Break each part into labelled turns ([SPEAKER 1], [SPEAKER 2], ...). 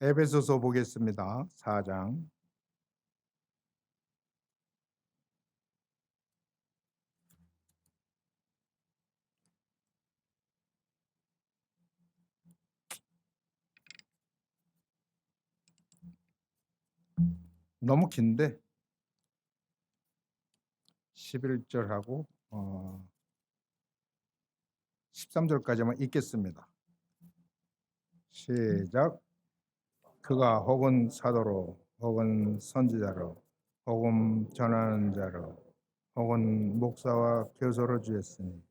[SPEAKER 1] 에베소서 보겠습니다. 4장. 너무 긴데 11절하고 13절까지만 읽겠습니다. 시작. 그가 혹은 사도로 혹은 선지자로 혹은 전하는 자로 혹은 목사와 교사로 주었으니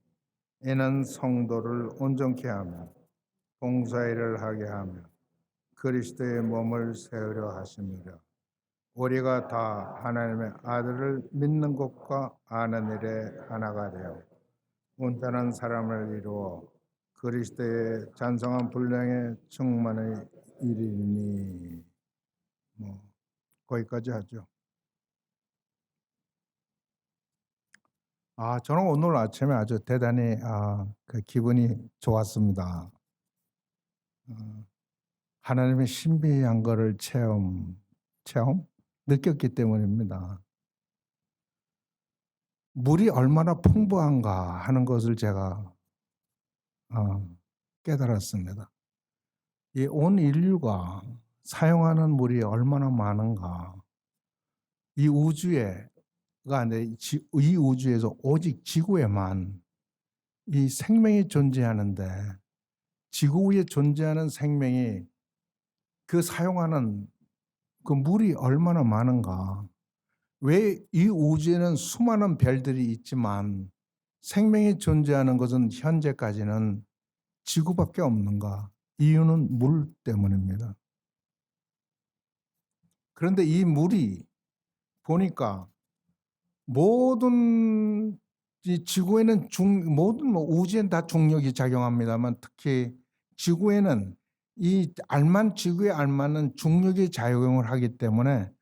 [SPEAKER 1] 이는 성도를 온전케 하며 봉사일을 하게 하며 그리스도의 몸을 세우려 하심이라. 우리가 다 하나님의 아들을 믿는 것과 아는 일에 하나가 되어 온전한 사람을 이루어 그리스도의 찬성한 분량의 충만에 이르니. 거기까지 하죠. 저는 오늘 아침에 아주 대단히 기분이 좋았습니다. 하나님의 신비한 것을 체험 느꼈기 때문입니다. 물이 얼마나 풍부한가 하는 것을 제가 깨달았습니다. 이 온 인류가 사용하는 물이 얼마나 많은가. 이 우주에서 오직 지구에만 이 생명이 존재하는데, 지구 위에 존재하는 생명이 그 사용하는 그 물이 얼마나 많은가. 왜 이 우주에는 수많은 별들이 있지만 생명이 존재하는 것은 현재까지는 지구밖에 없는가? 이유는 물 때문입니다. 그런데 이 물이 보니까 모든 이 지구에는 모든 우주엔 다 중력이 작용합니다만 특히 지구에는 지구에 알맞는 중력이 작용을 하기 때문에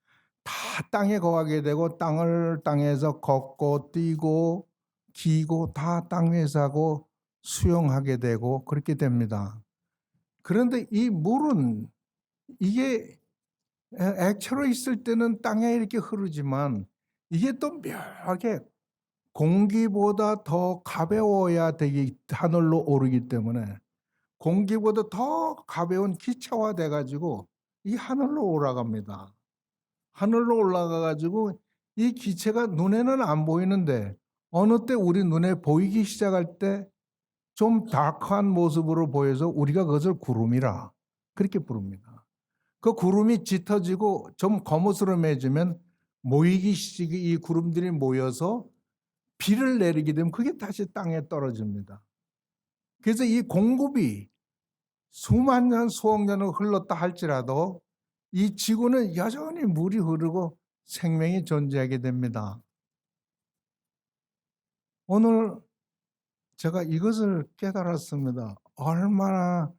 [SPEAKER 1] 다 땅에 거하게 되고 땅에서 걷고 뛰고 기고 다 땅 위에서 하고 수영하게 되고 그렇게 됩니다. 그런데 이 물은 이게 액체로 있을 때는 땅에 이렇게 흐르지만 이게 또 묘하게 공기보다 더 가벼워야 하늘로 오르기 때문에 공기보다 더 가벼운 기체화 돼가지고 이 하늘로 올라갑니다. 하늘로 올라가가지고 이 기체가 눈에는 안 보이는데 어느 때 우리 눈에 보이기 시작할 때 좀 다크한 모습으로 보여서 우리가 그것을 구름이라 그렇게 부릅니다. 그 구름이 짙어지고 좀 거무스름해지면 이 구름들이 모여서 비를 내리게 되면 그게 다시 땅에 떨어집니다. 그래서 이 공급이 수만 년, 수억 년을 흘렀다 할지라도 이 지구는 여전히 물이 흐르고 생명이 존재하게 됩니다. 오늘 제가 이것을 깨달았습니다. 얼마나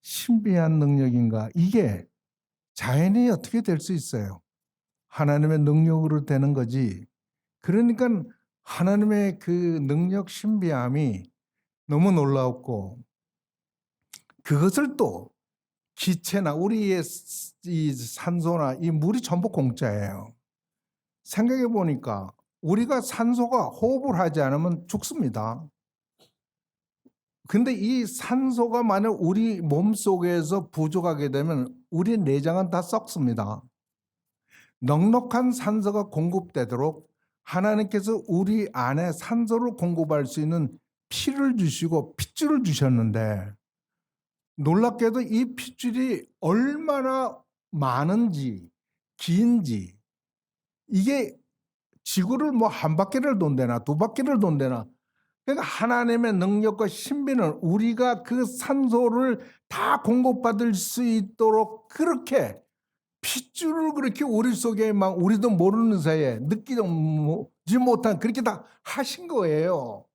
[SPEAKER 1] 신비한 능력인가. 이게 자연이 어떻게 될 수 있어요? 하나님의 능력으로 되는 거지. 그러니까 하나님의 그 능력 신비함이 너무 놀라웠고, 그것을 또 기체나 우리의 이 산소나 이 물이 전부 공짜예요. 생각해 보니까 우리가 산소가 호흡을 하지 않으면 죽습니다. 근데 이 산소가 만약 우리 몸속에서 부족하게 되면 우리 내장은 다 썩습니다. 넉넉한 산소가 공급되도록 하나님께서 우리 안에 산소를 공급할 수 있는 피를 주시고 핏줄을 주셨는데, 놀랍게도 이 핏줄이 얼마나 많은지 긴지, 이게 지구를 뭐 한 바퀴를 돈대나 두 바퀴를 돈대나, 그러니까 하나님의 능력과 신비는 우리가 그 산소를 다 공급받을 수 있도록 그렇게 핏줄을 그렇게 우리 속에 막 우리도 모르는 사이에 느끼지 못한 그렇게 다 하신 거예요.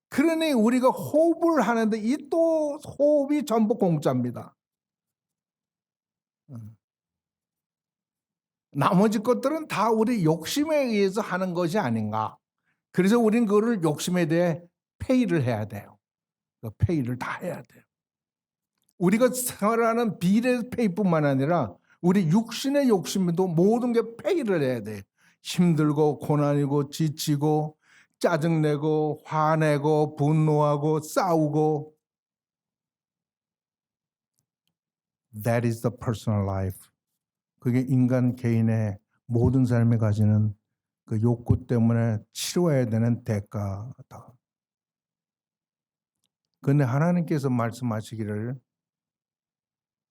[SPEAKER 1] 그러니 우리가 호흡을 하는데 이 또 호흡이 전부 공짜입니다. 나머지 것들은 다 우리 욕심에 의해서 하는 것이 아닌가. 그래서 우리는 그거를 욕심에 대해 페이를 해야 돼요. 그 페이를 다 해야 돼요. 우리가 생활하는 비례 페이뿐만 아니라 우리 육신의 욕심도 모든 게 폐기를 해야 돼. 힘들고 고난이고 지치고 짜증내고 화내고 분노하고 싸우고. That is the personal life. 그게 인간 개인의 모든 삶에 가지는 그 욕구 때문에 치러야 되는 대가다. 그런데 하나님께서 말씀하시기를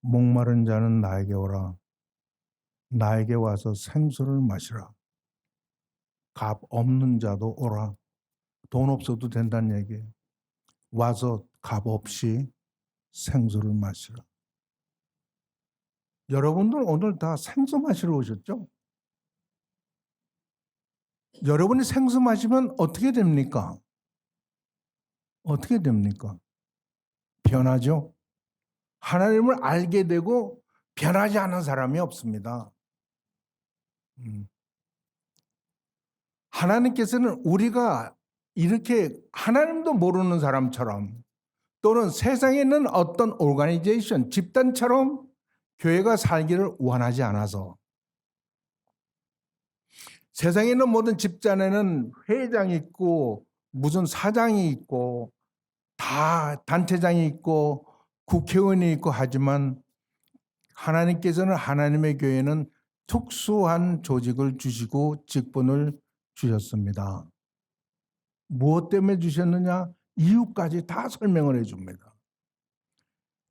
[SPEAKER 1] 목마른 자는 나에게 오라. 나에게 와서 생수를 마시라. 값 없는 자도 오라. 돈 없어도 된다는 얘기예요. 와서 값 없이 생수를 마시라. 여러분들 오늘 다 생수 마시러 오셨죠? 여러분이 생수 마시면 어떻게 됩니까? 어떻게 됩니까? 변하죠? 하나님을 알게 되고 변하지 않은 사람이 없습니다. 하나님께서는 우리가 이렇게 하나님도 모르는 사람처럼 또는 세상에 있는 어떤 오르가니제이션, 집단처럼 교회가 살기를 원하지 않아서 세상에 있는 모든 집단에는 회장이 있고 무슨 사장이 있고 다 단체장이 있고 국회의원이 있고 하지만 하나님께서는 하나님의 교회는 특수한 조직을 주시고 직분을 주셨습니다. 무엇 때문에 주셨느냐? 이유까지 다 설명을 해줍니다.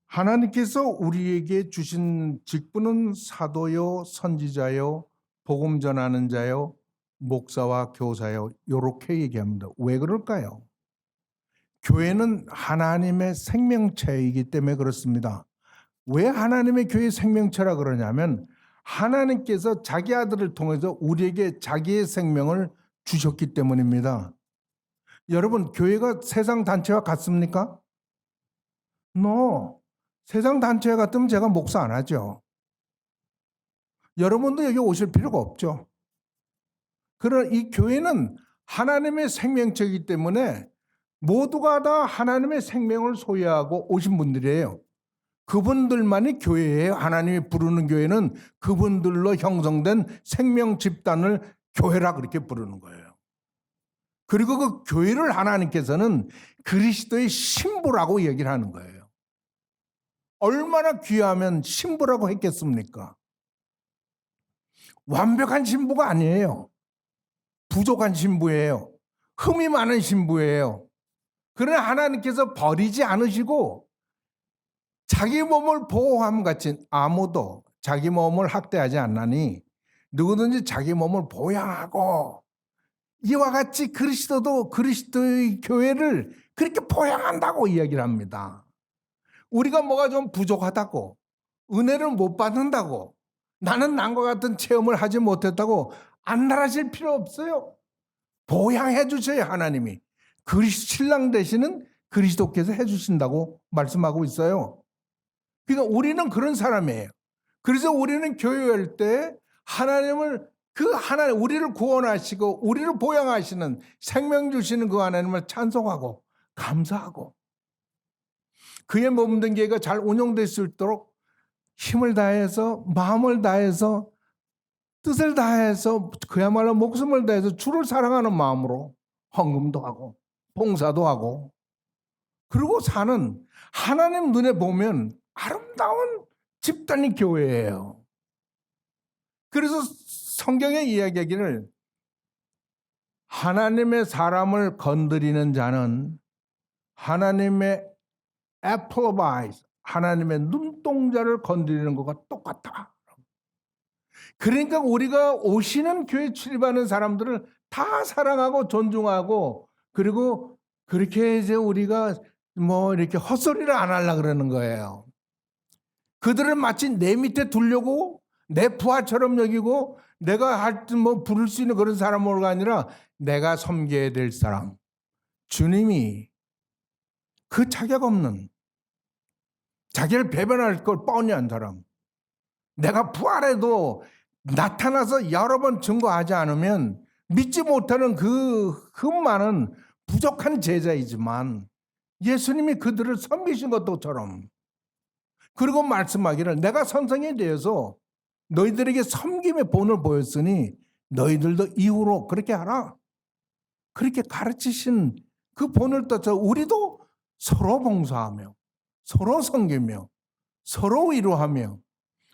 [SPEAKER 1] 하나님께서 우리에게 주신 직분은 사도요, 선지자요, 복음 전하는 자요, 목사와 교사요. 이렇게 얘기합니다. 왜 그럴까요? 교회는 하나님의 생명체이기 때문에 그렇습니다. 왜 하나님의 교회 생명체라 그러냐면 하나님께서 자기 아들을 통해서 우리에게 자기의 생명을 주셨기 때문입니다. 여러분, 교회가 세상 단체와 같습니까? No. 세상 단체와 같으면 제가 목사 안 하죠. 여러분도 여기 오실 필요가 없죠. 그러나 이 교회는 하나님의 생명체이기 때문에 모두가 다 하나님의 생명을 소유하고 오신 분들이에요. 그분들만이 교회예요. 하나님이 부르는 교회는 그분들로 형성된 생명 집단을 교회라 그렇게 부르는 거예요. 그리고 그 교회를 하나님께서는 그리스도의 신부라고 얘기를 하는 거예요. 얼마나 귀하면 신부라고 했겠습니까? 완벽한 신부가 아니에요. 부족한 신부예요. 흠이 많은 신부예요. 그러나 하나님께서 버리지 않으시고 자기 몸을 보호함 같이 아무도 자기 몸을 학대하지 않나니 누구든지 자기 몸을 보양하고 이와 같이 그리스도도 그리스도의 교회를 그렇게 보양한다고 이야기를 합니다. 우리가 뭐가 좀 부족하다고 은혜를 못 받는다고 나는 남과 같은 체험을 하지 못했다고 안달하실 필요 없어요. 보양해 주세요. 하나님이 신랑 되시는 그리스도께서 해주신다고 말씀하고 있어요. 그러니까 우리는 그런 사람이에요. 그래서 우리는 교회할 때 하나님을 하나님 우리를 구원하시고 우리를 보양하시는 생명 주시는 그 하나님을 찬송하고 감사하고 그의 몸된 교회가 잘 운영될 수 있도록 힘을 다해서 마음을 다해서 뜻을 다해서 그야말로 목숨을 다해서 주를 사랑하는 마음으로 헌금도 하고 봉사도 하고 그리고 사는 하나님 눈에 보면 아름다운 집단이 교회예요. 그래서 성경에 이야기하기를 하나님의 사람을 건드리는 자는 하나님의 apple of eyes, 하나님의 눈동자를 건드리는 것과 똑같다. 그러니까 우리가 오시는 교회 출입하는 사람들을 다 사랑하고 존중하고 그리고 그렇게 이제 우리가 뭐 이렇게 헛소리를 안 하려고 그러는 거예요. 그들을 마치 내 밑에 두려고 내 부하처럼 여기고 내가 하여튼 뭐 부를 수 있는 그런 사람으로가 아니라 내가 섬겨야 될 사람. 주님이 그 자격 없는 자기를 배반할 걸 뻔히 한 사람. 내가 부활해도 나타나서 여러 번 증거하지 않으면 믿지 못하는 그 흠많은 부족한 제자이지만 예수님이 그들을 섬기신 것처럼 그리고 말씀하기를 내가 선생에 대해서 너희들에게 섬김의 본을 보였으니 너희들도 이후로 그렇게 하라. 그렇게 가르치신 그 본을 따서 우리도 서로 봉사하며 서로 섬기며 서로 위로하며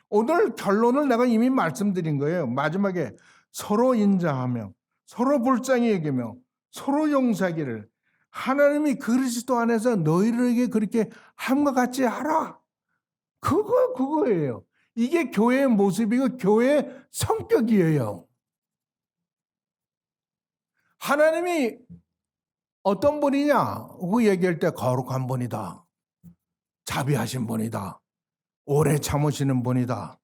[SPEAKER 1] 오늘 결론을 내가 이미 말씀드린 거예요. 마지막에 서로 인자하며 서로 불쌍히 여기며 서로 용서하기를 하나님이 그리스도 안에서 너희들에게 그렇게 함과 같이 하라. 그거예요. 이게 교회의 모습이고 교회의 성격이에요. 하나님이 어떤 분이냐? 그 얘기할 때 거룩한 분이다. 자비하신 분이다. 오래 참으시는 분이다.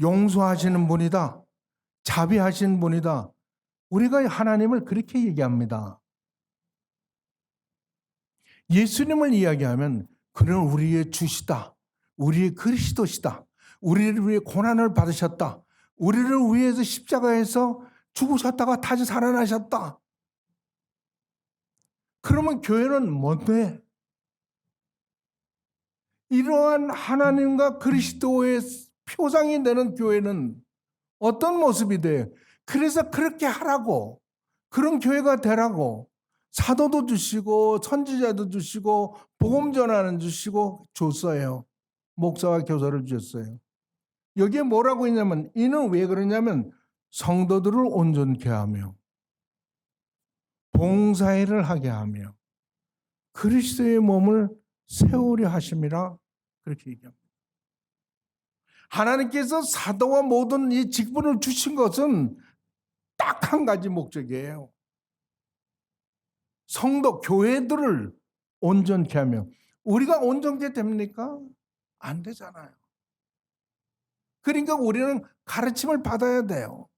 [SPEAKER 1] 용서하시는 분이다. 자비하신 분이다. 우리가 하나님을 그렇게 얘기합니다. 예수님을 이야기하면 그는 우리의 주시다. 우리의 그리스도시다. 우리를 위해 고난을 받으셨다. 우리를 위해서 십자가에서 죽으셨다가 다시 살아나셨다. 그러면 교회는 뭔데? 이러한 하나님과 그리스도의 표상이 되는 교회는 어떤 모습이 돼요? 그래서 그렇게 하라고, 그런 교회가 되라고 사도도 주시고 선지자도 주시고 복음 전하는 주시고 줬어요. 목사와 교사를 주셨어요. 여기에 뭐라고 있냐면 이는 왜 그러냐면 성도들을 온전케 하며 봉사일을 하게 하며 그리스도의 몸을 세우려 하심이라 그렇게 얘기합니다. 하나님께서 사도와 모든 이 직분을 주신 것은 딱 한 가지 목적이에요. 성도, 교회들을 온전케 하며 우리가 온전케 됩니까? 안 되잖아요. 그러니까 우리는 가르침을 받아야 돼요.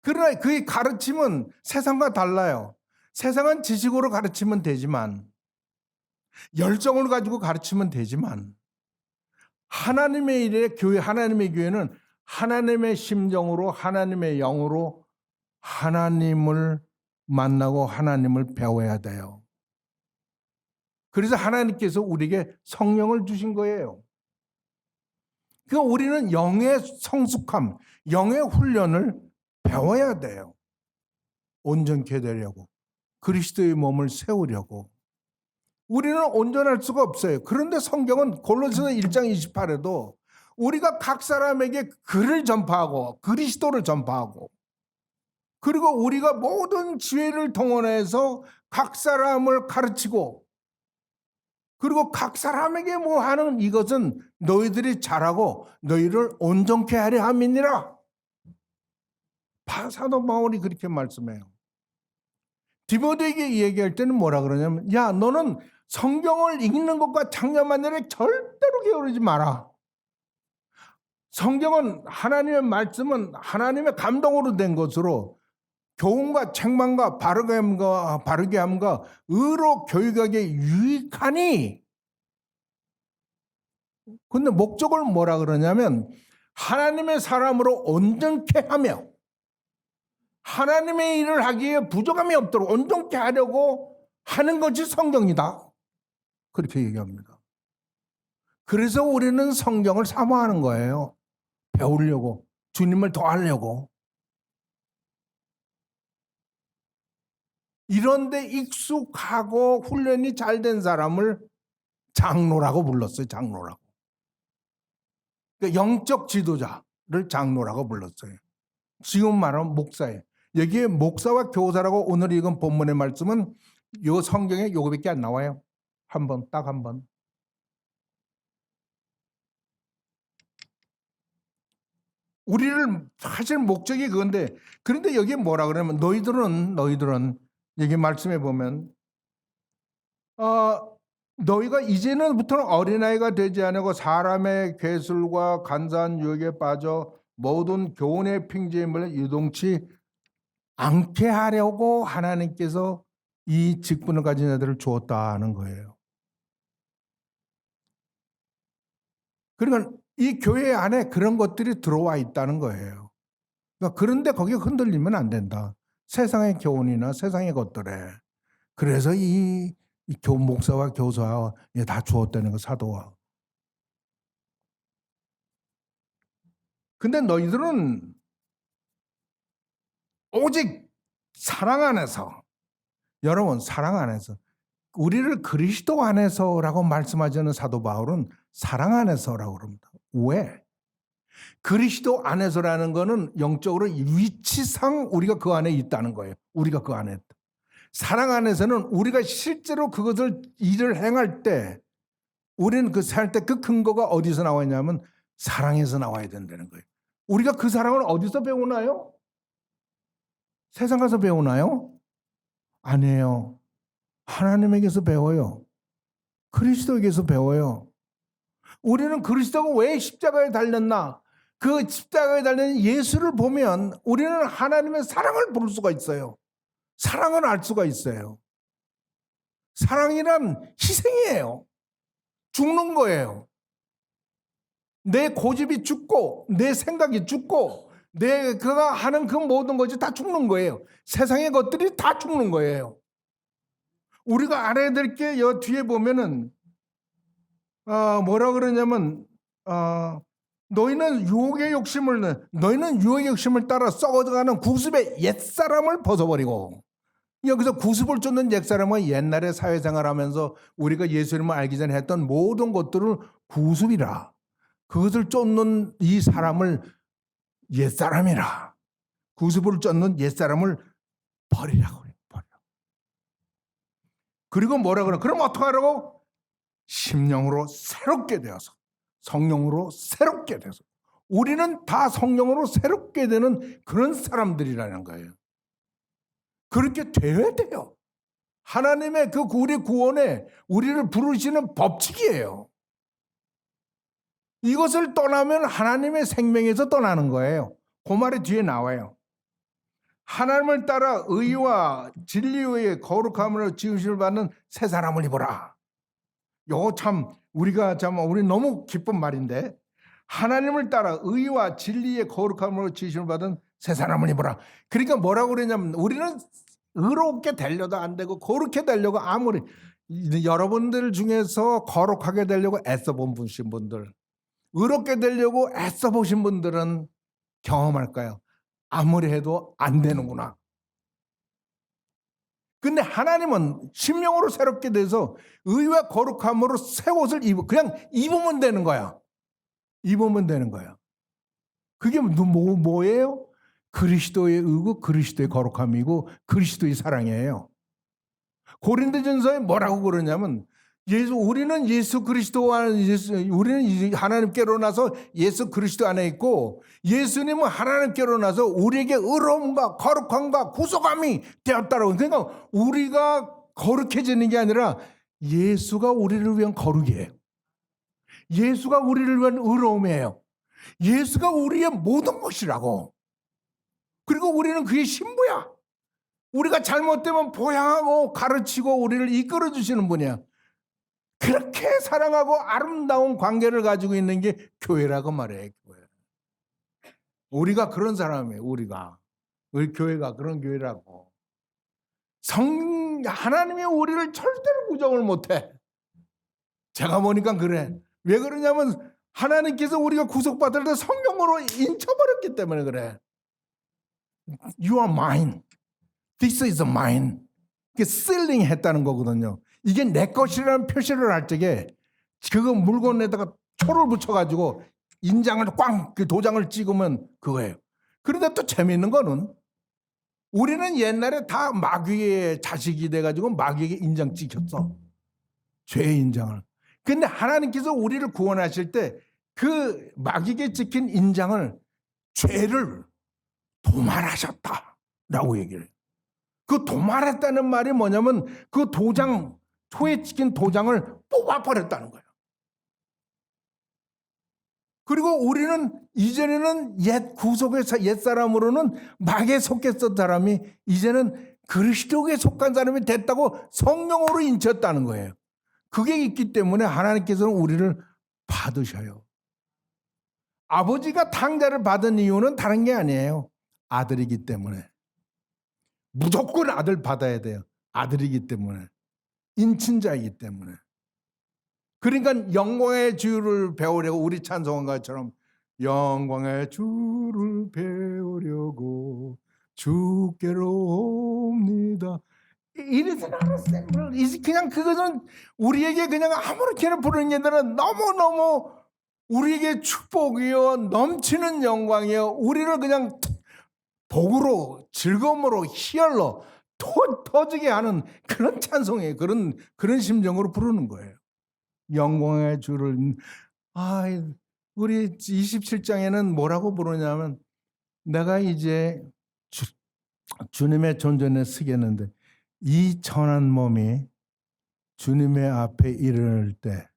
[SPEAKER 1] 그러나 그 가르침은 세상과 달라요. 세상은 지식으로 가르치면 되지만 열정을 가지고 가르치면 되지만 하나님의 일에 교회, 하나님의 교회는 하나님의 심정으로 하나님의 영으로 하나님을 만나고 하나님을 배워야 돼요. 그래서 하나님께서 우리에게 성령을 주신 거예요. 그러니까 우리는 영의 성숙함, 영의 훈련을 배워야 돼요. 온전케 되려고, 그리스도의 몸을 세우려고. 우리는 온전할 수가 없어요. 그런데 성경은 골로새서 1장 28에도 우리가 각 사람에게 글을 전파하고 그리스도를 전파하고 그리고 우리가 모든 지혜를 동원해서 각 사람을 가르치고 그리고 각 사람에게 뭐 하는 이것은 너희들이 잘하고 너희를 온전케 하려 함이니라. 사도 바울이 그렇게 말씀해요. 디모데에게 얘기할 때는 뭐라 그러냐면 야 너는 성경을 읽는 것과 창념하는 일에 절대로 게으르지 마라. 성경은 하나님의 말씀은 하나님의 감동으로 된 것으로 교훈과 책망과 바르게 함과 의로 교육하기에 유익하니. 근데 목적을 뭐라 그러냐면 하나님의 사람으로 온전케 하며 하나님의 일을 하기에 부족함이 없도록 온전케 하려고 하는 것이 성경이다. 그렇게 얘기합니다. 그래서 우리는 성경을 사모하는 거예요. 배우려고, 주님을 더하려고. 이런데 익숙하고 훈련이 잘 된 사람을 장로라고 불렀어요. 장로라고. 그러니까 영적 지도자를 장로라고 불렀어요. 지금 말하면 목사예요. 여기에 목사와 교사라고 오늘 읽은 본문의 말씀은 이 성경에 요거밖에 안 나와요. 한 번, 딱 한 번. 우리를 사실 목적이 그건데 그런데 여기에 뭐라 그러냐면 너희들은 여기 말씀해 보면 너희가 이제는부터는 어린아이가 되지 않고 사람의 괴술과 간사한 유혹에 빠져 모든 교훈의 핑계에 물려 유동치 않게 하려고 하나님께서 이 직분을 가진 애들을 주었다는 거예요. 그러니까 이 교회 안에 그런 것들이 들어와 있다는 거예요. 그러니까 그런데 거기에 흔들리면 안 된다. 세상의 교훈이나 세상의 것들에. 그래서 이 목사와 교사와 다 주었다는 거, 사도와. 근데 너희들은 오직 사랑 안에서, 여러분 사랑 안에서, 우리를 그리스도 안에서라고 말씀하시는 사도 바울은 사랑 안에서라고 그럽니다. 왜? 그리스도 안에서라는 거는 영적으로 위치상 우리가 그 안에 있다는 거예요. 우리가 그 안에 있다. 사랑 안에서는 우리가 실제로 그것을 일을 행할 때, 우리는 그 살 때 그 근거가 어디서 나왔냐면 사랑에서 나와야 된다는 거예요. 우리가 그 사랑을 어디서 배우나요? 세상 가서 배우나요? 아니에요. 하나님에게서 배워요. 그리스도에게서 배워요. 우리는 그리스도가 왜 십자가에 달렸나? 그 십자가에 달린 예수를 보면 우리는 하나님의 사랑을 볼 수가 있어요. 사랑을 알 수가 있어요. 사랑이란 희생이에요. 죽는 거예요. 내 고집이 죽고 내 생각이 죽고 내가 하는 그 모든 것이 다 죽는 거예요. 세상의 것들이 다 죽는 거예요. 우리가 알아야 될 게 여 뒤에 보면은 뭐라 그러냐면 너희는 유혹의 욕심을 따라 썩어가는 구습의 옛사람을 벗어버리고, 여기서 구습을 쫓는 옛사람은 옛날에 사회생활하면서 우리가 예수님을 알기 전에 했던 모든 것들을 구습이라, 그것을 쫓는 이 사람을 옛사람이라, 구습을 쫓는 옛사람을 버리라고 그래요. 버려. 그리고 뭐라 그래? 그럼 어떡하라고? 심령으로 새롭게 되어서, 성령으로 새롭게 돼서, 우리는 다 성령으로 새롭게 되는 그런 사람들이라는 거예요. 그렇게 되어야 돼요. 하나님의 그 우리 구원에 우리를 부르시는 법칙이에요. 이것을 떠나면 하나님의 생명에서 떠나는 거예요. 그 말이 뒤에 나와요. 하나님을 따라 의와 진리의 거룩함으로 지으심을 받는 새 사람을 입어라. 이거 참 우리 너무 기쁜 말인데, 하나님을 따라 의와 진리의 거룩함으로 지으심을 받은 새 사람을 입어라. 그러니까 뭐라고 그러냐면, 우리는 의롭게 되려도 안 되고 거룩해 되려고 아무리, 여러분들 중에서 거룩하게 되려고 애써 보신 분들, 의롭게 되려고 애써 보신 분들은 경험할 거예요. 아무리 해도 안 되는구나. 근데 하나님은 심령으로 새롭게 돼서 의와 거룩함으로 새 옷을 그냥 입으면 되는 거야. 입으면 되는 거야. 그게 뭐예요? 그리스도의 의고 그리스도의 거룩함이고 그리스도의 사랑이에요. 고린도전서에 뭐라고 그러냐면, 우리는 예수 그리스도 안에, 우리는 하나님께로 나서 예수 그리스도 안에 있고, 예수님은 하나님께로 나서 우리에게 의로움과 거룩함과 구속함이 되었다라고. 그러니까 우리가 거룩해지는 게 아니라 예수가 우리를 위한 거룩이에요. 예수가 우리를 위한 의로움이에요. 예수가 우리의 모든 것이라고. 그리고 우리는 그의 신부야. 우리가 잘못되면 보양하고 가르치고 우리를 이끌어 주시는 분이야. 그렇게 사랑하고 아름다운 관계를 가지고 있는 게 교회라고 말해요. 교회. 우리가 그런 사람이에요. 우리 교회가 그런 교회라고. 하나님이 우리를 절대로 부정을 못해. 제가 보니까 그래. 왜 그러냐면 하나님께서 우리가 구속받을 때 성령으로 인쳐버렸기 때문에 그래. You are mine. This is mine. 이게 sealing 했다는 거거든요. 이게 내 것이라는 표시를 할 적에 그거 물건에다가 초를 붙여가지고 인장을 꽝, 그 도장을 찍으면 그거예요. 그런데 또 재미있는 거는, 우리는 옛날에 다 마귀의 자식이 돼가지고 마귀에게 인장 찍혔어. 죄의 인장을. 근데 하나님께서 우리를 구원하실 때 그 마귀에게 찍힌 인장을, 죄를 도말하셨다라고 얘기를 해요. 그 도말했다는 말이 뭐냐면 그 도장, 초에 찍힌 도장을 뽑아버렸다는 거예요. 그리고 우리는 이전에는 옛 사람으로는 마귀에 속했던 사람이 이제는 그리스도에 속한 사람이 됐다고 성령으로 인쳤다는 거예요. 그게 있기 때문에 하나님께서는 우리를 받으셔요. 아버지가 탕자를 받은 이유는 다른 게 아니에요. 아들이기 때문에. 무조건 아들 받아야 돼요. 아들이기 때문에. 인친자이기 때문에. 그러니까 영광의 주를 배우려고 우리 찬송한 것처럼 영광의 주를 배우려고 주께로 옵니다. 이러진 않았어요. 그냥 그것은 우리에게 그냥 아무렇게나 부르는 게 아니라 너무너무 우리에게 축복이요 넘치는 영광이요 우리를 그냥 복으로 즐거움으로 희열로 터지게 하는 그런 찬송이에요. 그런 심정으로 부르는 거예요. 영광의 주를. 우리 27장에는 뭐라고 부르냐면 내가 이제 주님의 존전에 서겠는데 이 천한 몸이 주님의 앞에 이르를 때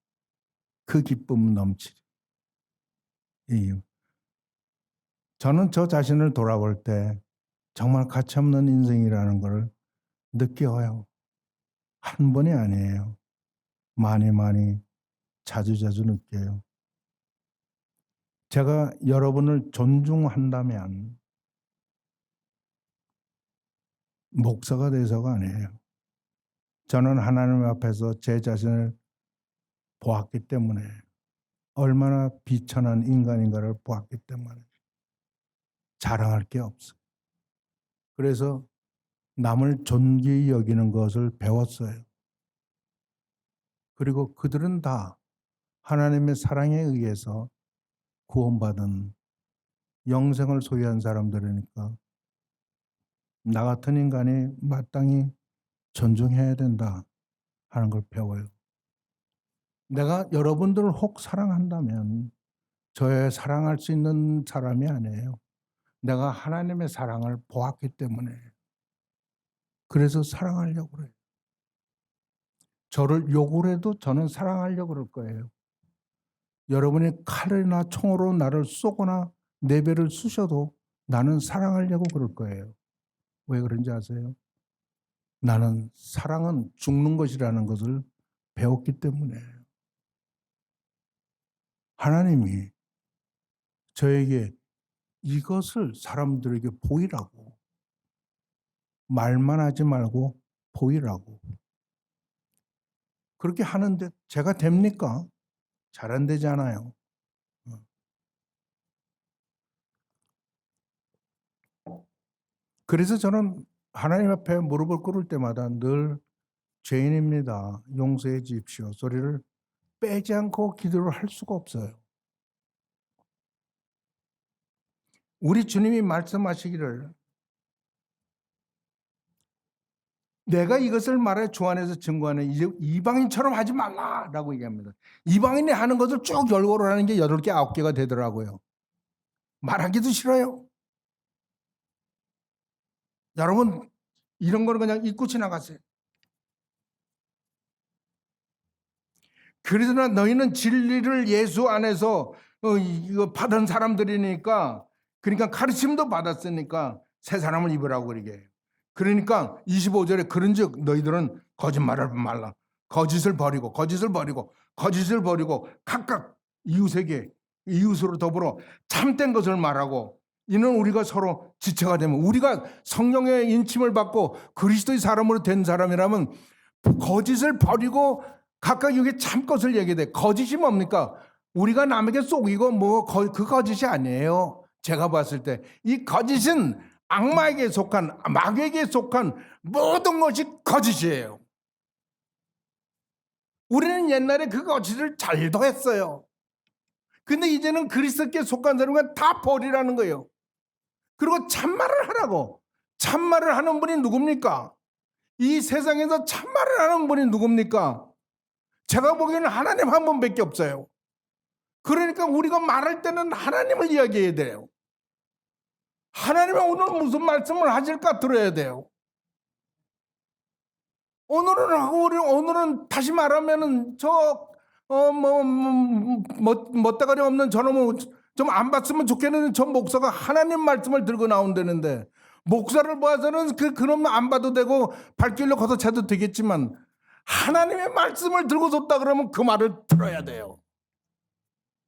[SPEAKER 1] 그 기쁨 넘치리. 저는 저 자신을 돌아볼 때 정말 가치없는 인생이라는 걸 느껴요. 한 번이 아니에요. 많이 자주 느껴요. 제가 여러분을 존중한다면 목사가 돼서가 아니에요. 저는 하나님 앞에서 제 자신을 보았기 때문에 얼마나 비천한 인간인가를 보았기 때문에 자랑할 게 없어요. 그래서 남을 존귀히 여기는 것을 배웠어요. 그리고 그들은 다 하나님의 사랑에 의해서 구원받은 영생을 소유한 사람들이니까 나 같은 인간이 마땅히 존중해야 된다 하는 걸 배워요. 내가 여러분들을 혹 사랑한다면 저의 사랑할 수 있는 사람이 아니에요. 내가 하나님의 사랑을 보았기 때문에 그래서 사랑하려고 그래요. 저를 욕을 해도 저는 사랑하려고 그럴 거예요. 여러분이 칼이나 총으로 나를 쏘거나 내 배를 쑤셔도 나는 사랑하려고 그럴 거예요. 왜 그런지 아세요? 나는 사랑은 죽는 것이라는 것을 배웠기 때문에. 하나님이 저에게 이것을 사람들에게 보이라고, 말만 하지 말고 보이라고 그렇게 하는데 제가 됩니까? 잘 안 되잖아요. 그래서 저는 하나님 앞에 무릎을 꿇을 때마다 늘 죄인입니다. 용서해 주십시오. 소리를 빼지 않고 기도를 할 수가 없어요. 우리 주님이 말씀하시기를 내가 이것을 말해 주 안에서 증거하는 이제 이방인처럼 하지 말라라고 얘기합니다. 이방인이 하는 것을 쭉 열거를 하는 게 8개, 9개가 되더라고요. 말하기도 싫어요. 여러분 이런 거는 그냥 잊고 지나가세요. 그러나 너희는 진리를 예수 안에서 이거 받은 사람들이니까 그러니까 가르침도 받았으니까 새 사람을 입으라고 그러게. 그러니까 25절에 그런즉 너희들은 거짓말을 말라. 거짓을 버리고 각각 이웃에게 이웃으로 더불어 참된 것을 말하고 이는 우리가 서로 지체가 되면 우리가 성령의 인침을 받고 그리스도의 사람으로 된 사람이라면 거짓을 버리고 각각 여기 참 것을 얘기해야 돼. 거짓이 뭡니까? 우리가 남에게 속이고 그 거짓이 아니에요. 제가 봤을 때 이 거짓은 악마에게 속한 마귀에게 속한 모든 것이 거짓이에요. 우리는 옛날에 그 거짓을 잘도 했어요. 근데 이제는 그리스도께 속한 사람은 다 버리라는 거예요. 그리고 참말을 하라고. 참말을 하는 분이 누굽니까? 이 세상에서 참말을 하는 분이 누굽니까? 제가 보기에는 하나님 한 분밖에 없어요. 그러니까 우리가 말할 때는 하나님을 이야기해야 돼요. 하나님이 오늘 무슨 말씀을 하실까 들어야 돼요. 오늘은 다시 말하면은 멋대가리 없는 저놈은 좀 안 봤으면 좋겠는 저 목사가 하나님 말씀을 들고 나온다는데 목사를 봐서는 그놈 안 봐도 되고 발길로 걷어차도 되겠지만 하나님의 말씀을 들고 섰다 그러면 그 말을 들어야 돼요.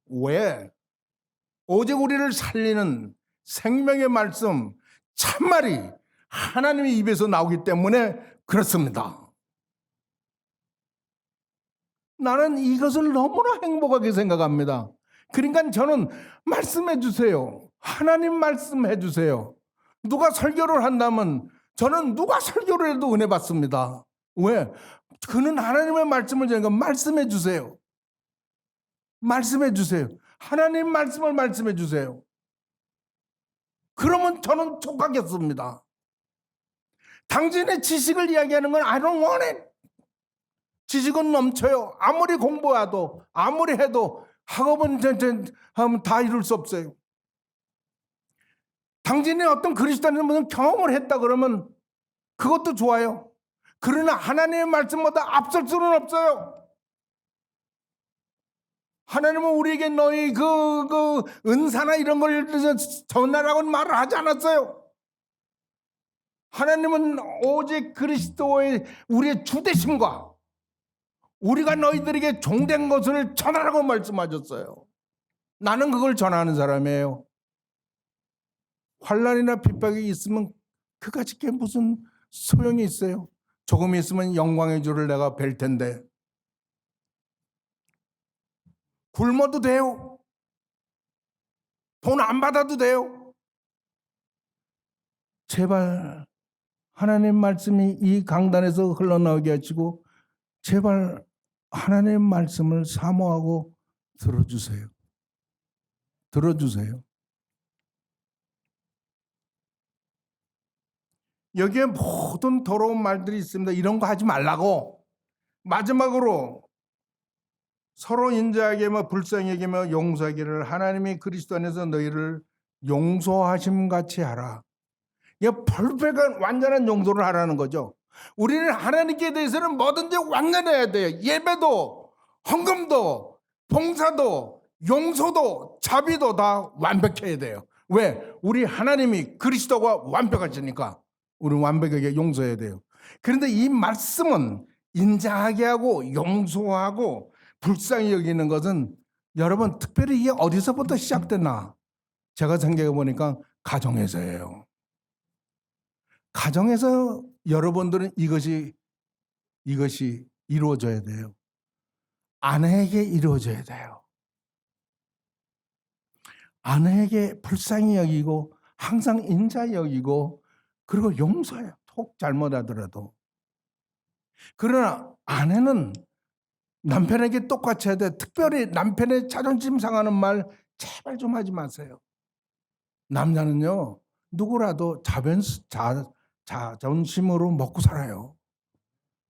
[SPEAKER 1] 왜? 오직 우리를 살리는 생명의 말씀 참말이 하나님의 입에서 나오기 때문에 그렇습니다. 나는 이것을 너무나 행복하게 생각합니다. 그러니까 저는 말씀해 주세요. 하나님 말씀해 주세요. 누가 설교를 한다면 저는 누가 설교를 해도 은혜 받습니다. 왜? 그는 하나님의 말씀을 전하니까 말씀해 주세요. 말씀해 주세요. 하나님 말씀을 말씀해 주세요. 그러면 저는 촉하겠습니다. 당신의 지식을 이야기하는 건 I don't want it. 지식은 넘쳐요. 아무리 공부해도 아무리 해도 학업은 다 이룰 수 없어요. 당신이 어떤 그리스도인의 무슨 경험을 했다 그러면 그것도 좋아요. 그러나 하나님의 말씀보다 앞설 수는 없어요. 하나님은 우리에게 너희 그 은사나 이런 걸 전하라고는 말을 하지 않았어요. 하나님은 오직 그리스도의 우리의 주되심과 우리가 너희들에게 종된 것을 전하라고 말씀하셨어요. 나는 그걸 전하는 사람이에요. 환난이나 핍박이 있으면 그까짓 게 무슨 소용이 있어요? 조금 있으면 영광의 주를 내가 뵐 텐데. 굶어도 돼요. 돈 안 받아도 돼요. 제발 하나님 말씀이 이 강단에서 흘러나오게 하시고 제발 하나님 말씀을 사모하고 들어주세요. 들어주세요. 여기에 모든 더러운 말들이 있습니다. 이런 거 하지 말라고. 마지막으로 서로 인자하게 불쌍하게 용서하기를 하나님이 그리스도 안에서 너희를 용서하심 같이 하라. 이게 perfect한 완전한 용서를 하라는 거죠. 우리는 하나님께 대해서는 뭐든지 완전해야 돼요. 예배도 헌금도 봉사도 용서도 자비도 다 완벽해야 돼요. 왜? 우리 하나님이 그리스도가 완벽하시니까 우리는 완벽하게 용서해야 돼요. 그런데 이 말씀은 인자하게 하고 용서하고 불쌍히 여기는 것은 여러분 특별히 이게 어디서부터 시작됐나? 제가 생각해 보니까 가정에서예요. 가정에서 여러분들은 이것이 이루어져야 돼요. 아내에게 이루어져야 돼요. 아내에게 불쌍히 여기고 항상 인자 여기고 그리고 용서해요. 톡 잘못하더라도. 그러나 아내는 남편에게 똑같이 해야 돼. 특별히 남편의 자존심 상하는 말 제발 좀 하지 마세요. 남자는요 누구라도 자존심으로 먹고 살아요.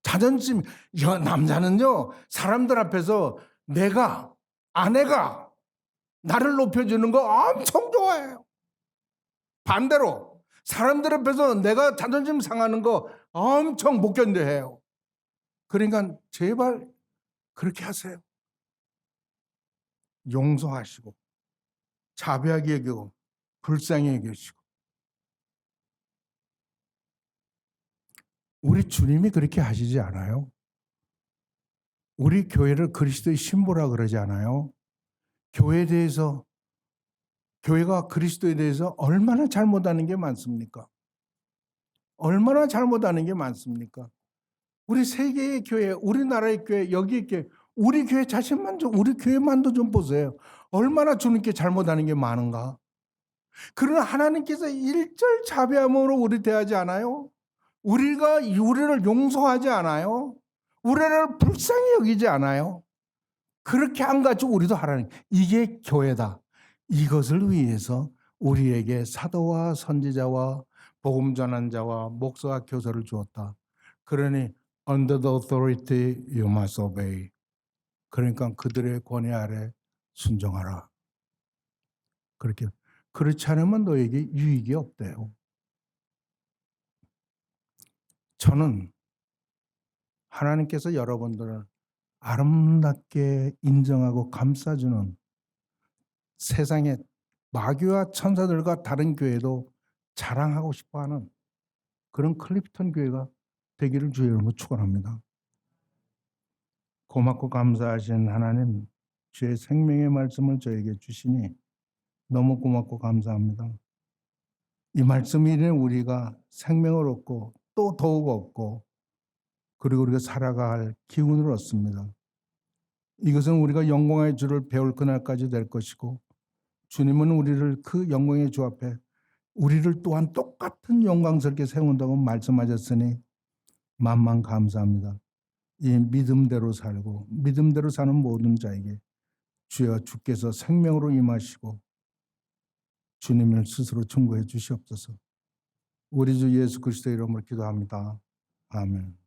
[SPEAKER 1] 자존심, 남자는요 사람들 앞에서 아내가 나를 높여주는 거 엄청 좋아해요. 반대로 사람들 앞에서 내가 자존심 상하는 거 엄청 못 견뎌해요. 그러니까 제발 그렇게 하세요. 용서하시고 자비하게 여기고 불쌍히 여기시고. 우리 주님이 그렇게 하시지 않아요? 우리 교회를 그리스도의 신부라 그러지 않아요? 교회에 대해서, 교회가 그리스도에 대해서 얼마나 잘못하는 게 많습니까? 얼마나 잘못하는 게 많습니까? 우리 세계의 교회, 우리나라의 교회, 여기의 교회, 우리 교회 자신만 좀, 우리 교회만도 좀 보세요. 얼마나 주님께 잘못하는 게 많은가? 그러나 하나님께서 일절 자비함으로 우리 대하지 않아요? 우리를 용서하지 않아요? 우리를 불쌍히 여기지 않아요? 그렇게 안 가지고 우리도 하라는, 이게 교회다. 이것을 위해서 우리에게 사도와 선지자와 복음 전환자와 목사와 교사를 주었다. 그러니 under the authority you must obey. 그러니까 그들의 권위 아래 순종하라. 그렇지 않으면 너에게 유익이 없대요. 저는 하나님께서 여러분들을 아름답게 인정하고 감싸주는 세상의 마귀와 천사들과 다른 교회도 자랑하고 싶어하는 그런 클리프턴 교회가 되기를 주의 이름으로 축원합니다. 고맙고 감사하신 하나님, 주의 생명의 말씀을 저에게 주시니 너무 고맙고 감사합니다. 이 말씀으로 인해 우리가 생명을 얻고 또 더욱 얻고 그리고 우리가 살아갈 기운을 얻습니다. 이것은 우리가 영광의 주를 배울 그날까지 될 것이고, 주님은 우리를 그 영광의 주 앞에 우리를 또한 똑같은 영광스럽게 세운다고 말씀하셨으니 만만 감사합니다. 이 믿음대로 살고 믿음대로 사는 모든 자에게 주여 주께서 생명으로 임하시고 주님을 스스로 증거해 주시옵소서. 우리 주 예수 그리스도의 이름으로 기도합니다. 아멘.